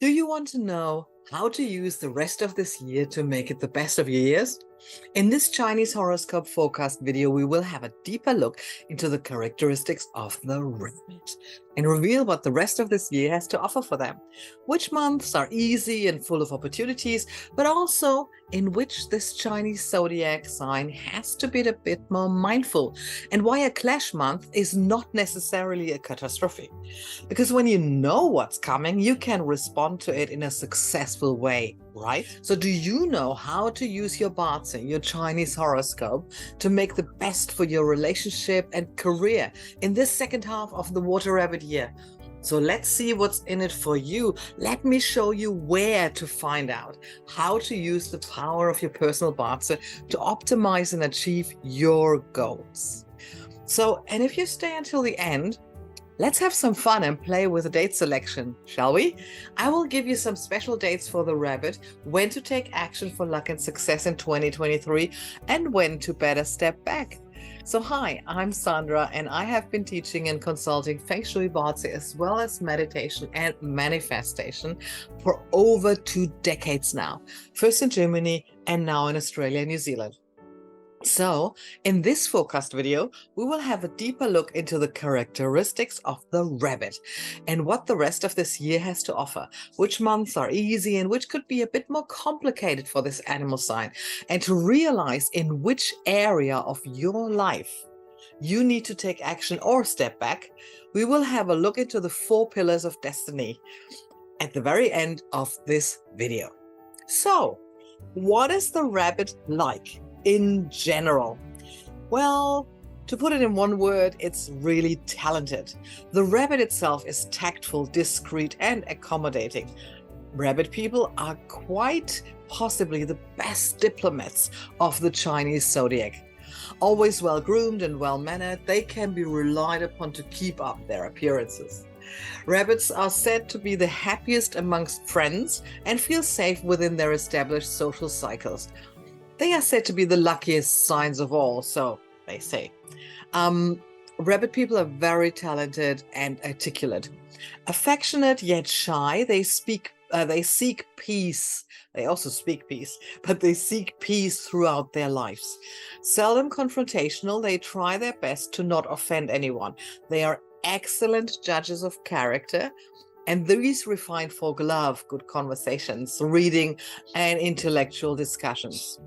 Do you want to know how to use the rest of this year to make it the best of your years? In this Chinese horoscope forecast video, we will have a deeper look into the characteristics of the rabbit and reveal what the rest of this year has to offer for them. Which months are easy and full of opportunities, but also in which this Chinese zodiac sign has to be a bit more mindful, and why a clash month is not necessarily a catastrophe. Because when you know what's coming, you can respond to it in a successful way, right? So do you know how to use your BaZi, your Chinese horoscope, to make the best for your relationship and career in this second half of the water rabbit year? So let's see what's in it for you. Let me show you where to find out how to use the power of your personal BaZi to optimize and achieve your goals. And if you stay until the end, let's have some fun and play with the date selection, shall we? I will give you some special dates for the rabbit, when to take action for luck and success in 2023, and when to better step back. So hi, I'm Sandra, and I have been teaching and consulting Feng Shui BaZi as well as meditation and manifestation for over 2 decades now, first in Germany and now in Australia and New Zealand. So in this forecast video, we will have a deeper look into the characteristics of the rabbit and what the rest of this year has to offer, which months are easy and which could be a bit more complicated for this animal sign, and to realize in which area of your life you need to take action or step back. We will have a look into the 4 pillars of destiny at the very end of this video. So what is the rabbit like in general? Well, to put it in one word, it's really talented. The rabbit itself is tactful, discreet, and accommodating. Rabbit people are quite possibly the best diplomats of the Chinese zodiac. Always well-groomed and well-mannered, they can be relied upon to keep up their appearances. Rabbits are said to be the happiest amongst friends and feel safe within their established social cycles. They are said to be the luckiest signs of all, so they say. Rabbit people are very talented and articulate. Affectionate yet shy, they seek peace. They also speak peace, but they seek peace throughout their lives. Seldom confrontational, they try their best to not offend anyone. They are excellent judges of character, and these refined folk love good conversations, reading, and intellectual discussions.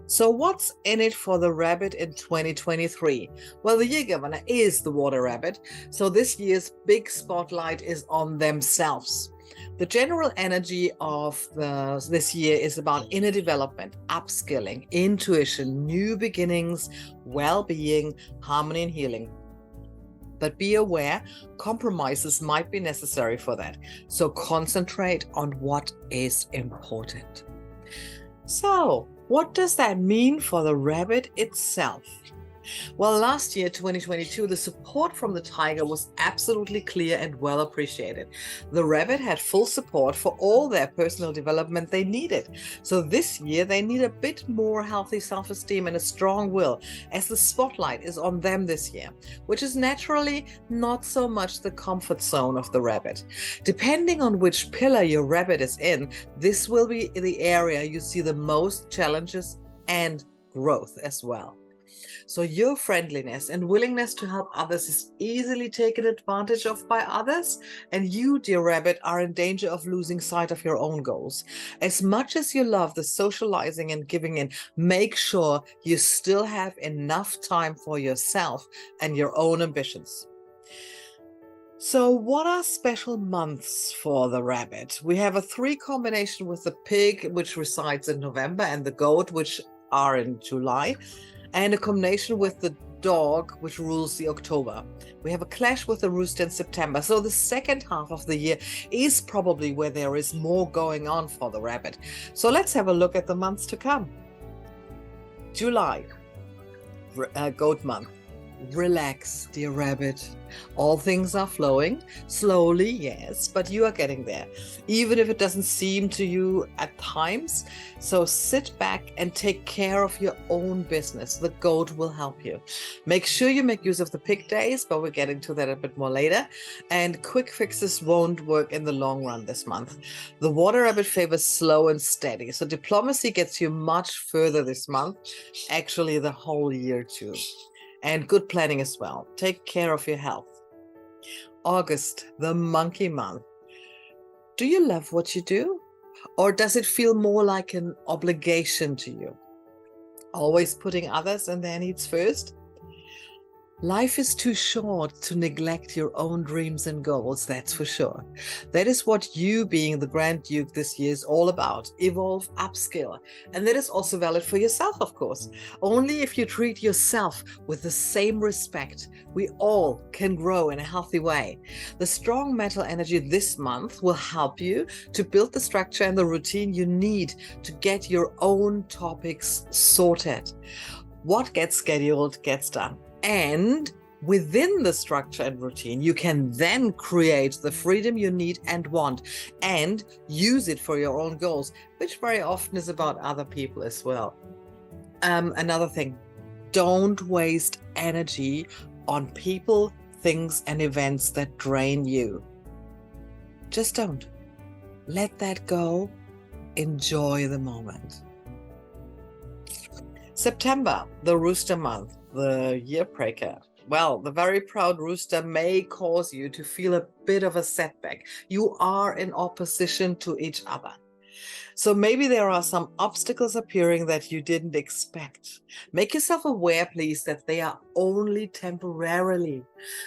So what's in it for the rabbit in 2023? Well, the year governor is the water rabbit, so this year's big spotlight is on themselves. The general energy of this year is about inner development, upskilling, intuition, new beginnings, well-being, harmony, and healing. But be aware, compromises might be necessary for that. So concentrate on what is important. So what does that mean for the rabbit itself? Well, last year, 2022, the support from the tiger was absolutely clear and well appreciated. The rabbit had full support for all their personal development they needed. So this year, they need a bit more healthy self-esteem and a strong will, as the spotlight is on them this year, which is naturally not so much the comfort zone of the rabbit. Depending on which pillar your rabbit is in, this will be the area you see the most challenges and growth as well. So your friendliness and willingness to help others is easily taken advantage of by others, and you, dear rabbit, are in danger of losing sight of your own goals. As much as you love the socializing and giving in, make sure you still have enough time for yourself and your own ambitions. So what are special months for the rabbit? We have a 3 combination with the pig, which resides in November, and the goat, which are in July, and a combination with the dog, which rules the October. We have a clash with the rooster in September. So the second half of the year is probably where there is more going on for the rabbit. So let's have a look at the months to come. July, goat month. Relax, dear rabbit. All things are flowing, slowly, yes, but you are getting there, even if it doesn't seem to you at times. So sit back and take care of your own business. The goat will help you. Make sure you make use of the pig days, but we're getting to that a bit more later. And quick fixes won't work in the long run this month. The water rabbit favors slow and steady, so diplomacy gets you much further this month, actually the whole year too. And good planning as well. Take care of your health. August, the monkey month. Do you love what you do? Or does it feel more like an obligation to you? Always putting others and their needs first? Life is too short to neglect your own dreams and goals, that's for sure. That is what you being the Grand Duke this year is all about. Evolve, upskill. And that is also valid for yourself, of course. Only if you treat yourself with the same respect, we all can grow in a healthy way. The strong metal energy this month will help you to build the structure and the routine you need to get your own topics sorted. What gets scheduled gets done. And within the structure and routine, you can then create the freedom you need and want and use it for your own goals, which very often is about other people as well. Another thing, don't waste energy on people, things, and events that drain you. Just don't. Let that go. Enjoy the moment. September, the Rooster month. The year breaker. Well, the very proud rooster may cause you to feel a bit of a setback. You are in opposition to each other. So maybe there are some obstacles appearing that you didn't expect. Make yourself aware, please, that they are only temporarily.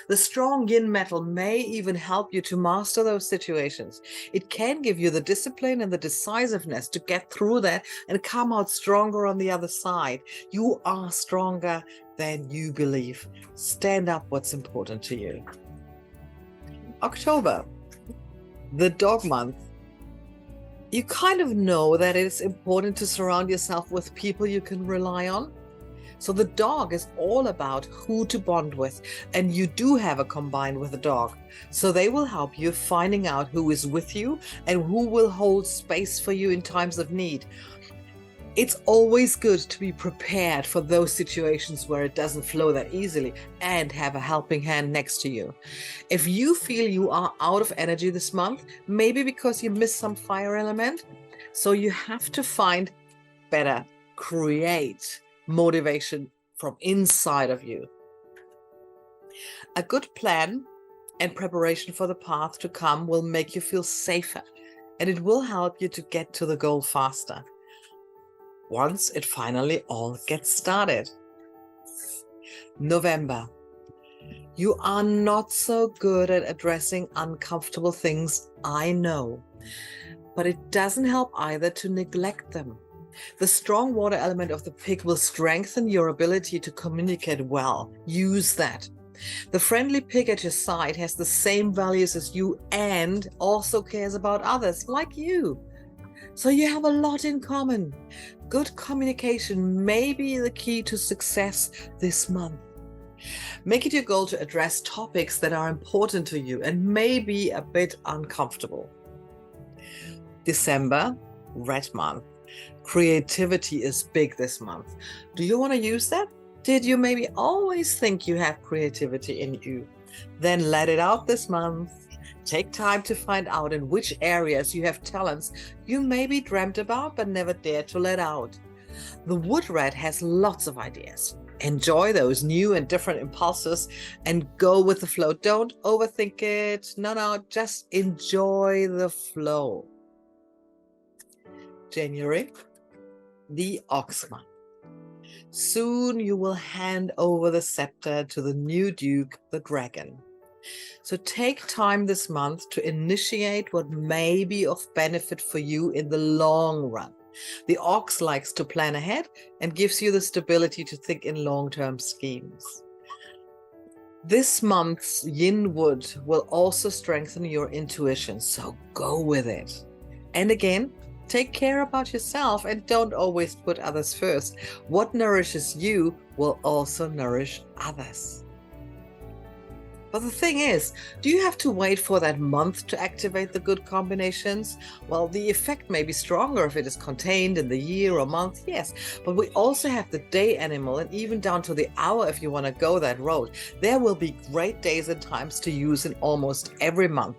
The strong yin metal may even help you to master those situations. It can give you the discipline and the decisiveness to get through that and come out stronger on the other side. You are stronger than you believe. Stand up what's important to you. October, the dog month. You kind of know that it's important to surround yourself with people you can rely on. So the dog is all about who to bond with, and you do have a combine with a dog. So they will help you finding out who is with you and who will hold space for you in times of need. It's always good to be prepared for those situations where it doesn't flow that easily and have a helping hand next to you. If you feel you are out of energy this month, maybe because you missed some fire element, so you have to find better, create motivation from inside of you. A good plan and preparation for the path to come will make you feel safer, and it will help you to get to the goal faster once it finally all gets started. November. You are not so good at addressing uncomfortable things, I know, but it doesn't help either to neglect them. The strong water element of the pig will strengthen your ability to communicate well. Use that. The friendly pig at your side has the same values as you and also cares about others like you. So you have a lot in common. Good communication may be the key to success this month. Make it your goal to address topics that are important to you and may be a bit uncomfortable. December, red month. Creativity is big this month. Do you want to use that? Did you maybe always think you have creativity in you? Then let it out this month. Take time to find out in which areas you have talents you maybe dreamt about but never dared to let out. The wood rat has lots of ideas. Enjoy those new and different impulses and go with the flow. Don't overthink it. No, just enjoy the flow. January, the ox month. Soon you will hand over the scepter to the new duke, the dragon. So take time this month to initiate what may be of benefit for you in the long run. The ox likes to plan ahead and gives you the stability to think in long-term schemes. This month's yin wood will also strengthen your intuition, so go with it. And again, Take care about yourself and don't always put others first. What nourishes you will also nourish others. But the thing is, do you have to wait for that month to activate the good combinations? Well, the effect may be stronger if it is contained in the year or month, yes. But we also have the day animal and even down to the hour if you want to go that road. There will be great days and times to use in almost every month.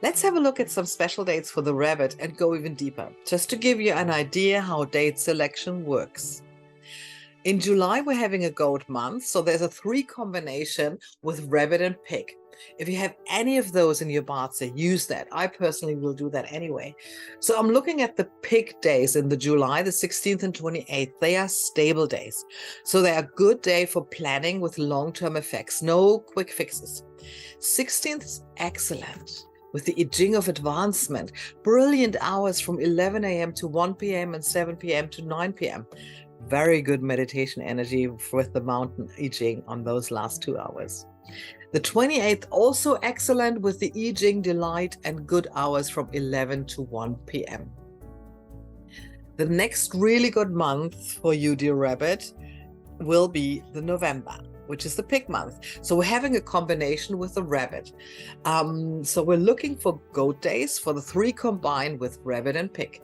Let's have a look at some special dates for the rabbit and go even deeper, just to give you an idea how date selection works. In July, we're having a goat month, so there's a 3 combination with rabbit and pig. If you have any of those in your BaZi, use that. I personally will do that anyway. So I'm looking at the pig days in the July, the 16th and 28th. They are stable days. So they are a good day for planning with long-term effects. No quick fixes. 16th is excellent, with the I Ching of advancement. Brilliant hours from 11 a.m. to 1 p.m. and 7 p.m. to 9 p.m. Very good meditation energy with the mountain I Ching on those last 2 hours. The 28th, also excellent with the I Ching delight and good hours from 11 to 1 p.m. The next really good month for you, dear rabbit, will be the November, which is the pig month. So we're having a combination with the rabbit. So we're looking for goat days for the 3 combined with rabbit and pig.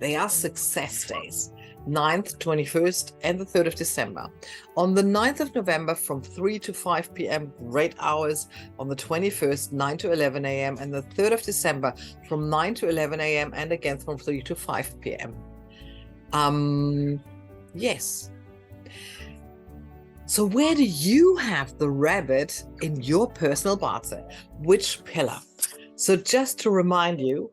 They are success days. 9th, 21st, and the 3rd of December. On the 9th of November from 3 to 5 p.m., great hours. On the 21st, 9 to 11 a.m. and the 3rd of December from 9 to 11 a.m. and again from 3 to 5 p.m. Yes. So where do you have the rabbit in your personal BaZi? Which pillar? So just to remind you,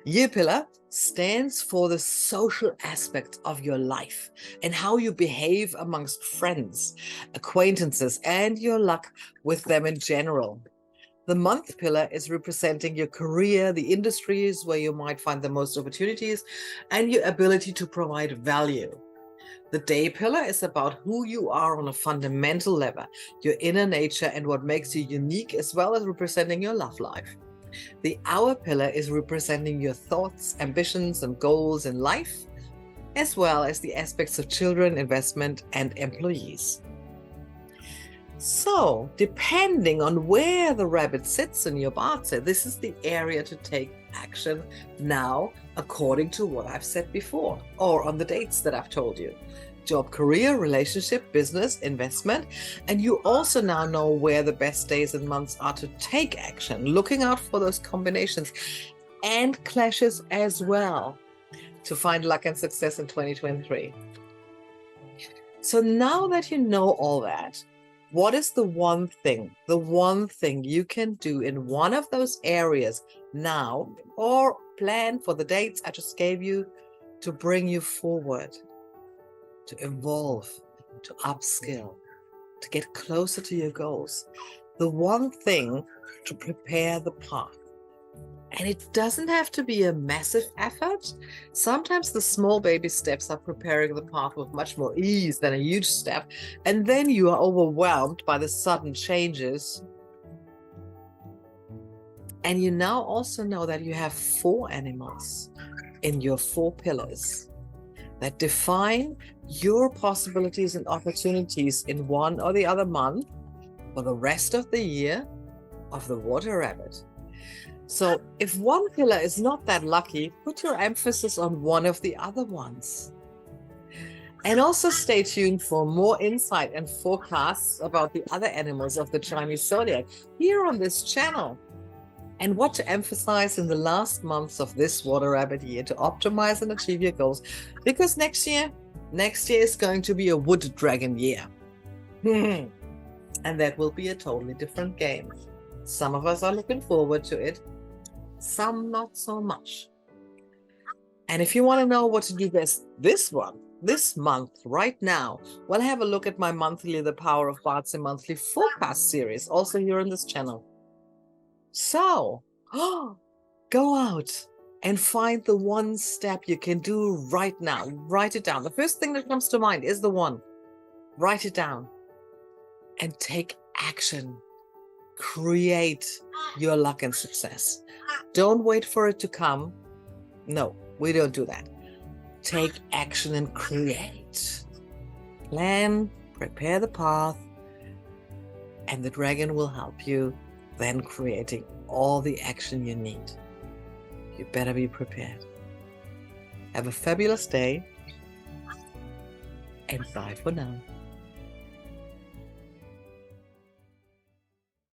year pillar stands for the social aspect of your life and how you behave amongst friends, acquaintances, and your luck with them in general. The month pillar is representing your career, the industries where you might find the most opportunities, and your ability to provide value. The day pillar is about who you are on a fundamental level, your inner nature and what makes you unique, as well as representing your love life. The hour pillar is representing your thoughts, ambitions, and goals in life, as well as the aspects of children, investment, and employees. So, depending on where the rabbit sits in your BaZi, this is the area to take action now, according to what I've said before, or on the dates that I've told you. Job, career, relationship, business, investment. And you also now know where the best days and months are to take action, looking out for those combinations and clashes as well to find luck and success in 2023. So now that you know all that, what is the one thing you can do in one of those areas now, or plan for the dates I just gave you, to bring you forward, to evolve, to upskill, to get closer to your goals? The one thing to prepare the path. And it doesn't have to be a massive effort. Sometimes the small baby steps are preparing the path with much more ease than a huge step. And then you are overwhelmed by the sudden changes. And you now also know that you have 4 animals in your 4 pillars that define your possibilities and opportunities in one or the other month for the rest of the year of the water rabbit. So if one pillar is not that lucky, put your emphasis on one of the other ones. And also stay tuned for more insight and forecasts about the other animals of the Chinese zodiac here on this channel, and what to emphasize in the last months of this water rabbit year to optimize and achieve your goals. Because next year is going to be a wood dragon year. And that will be a totally different game. Some of us are looking forward to it, some not so much. And if you want to know what to do best this month, right now, well, have a look at my monthly The Power of BaZi monthly forecast series, also here on this channel. So, go out and find the one step you can do right now. Write it down. The first thing that comes to mind is the one. Write it down and take action. Create your luck and success. Don't wait for it to come. No, we don't do that. Take action and create. Plan, prepare the path, and the dragon will help you then creating all the action you need. You better be prepared. Have a fabulous day, and bye for now.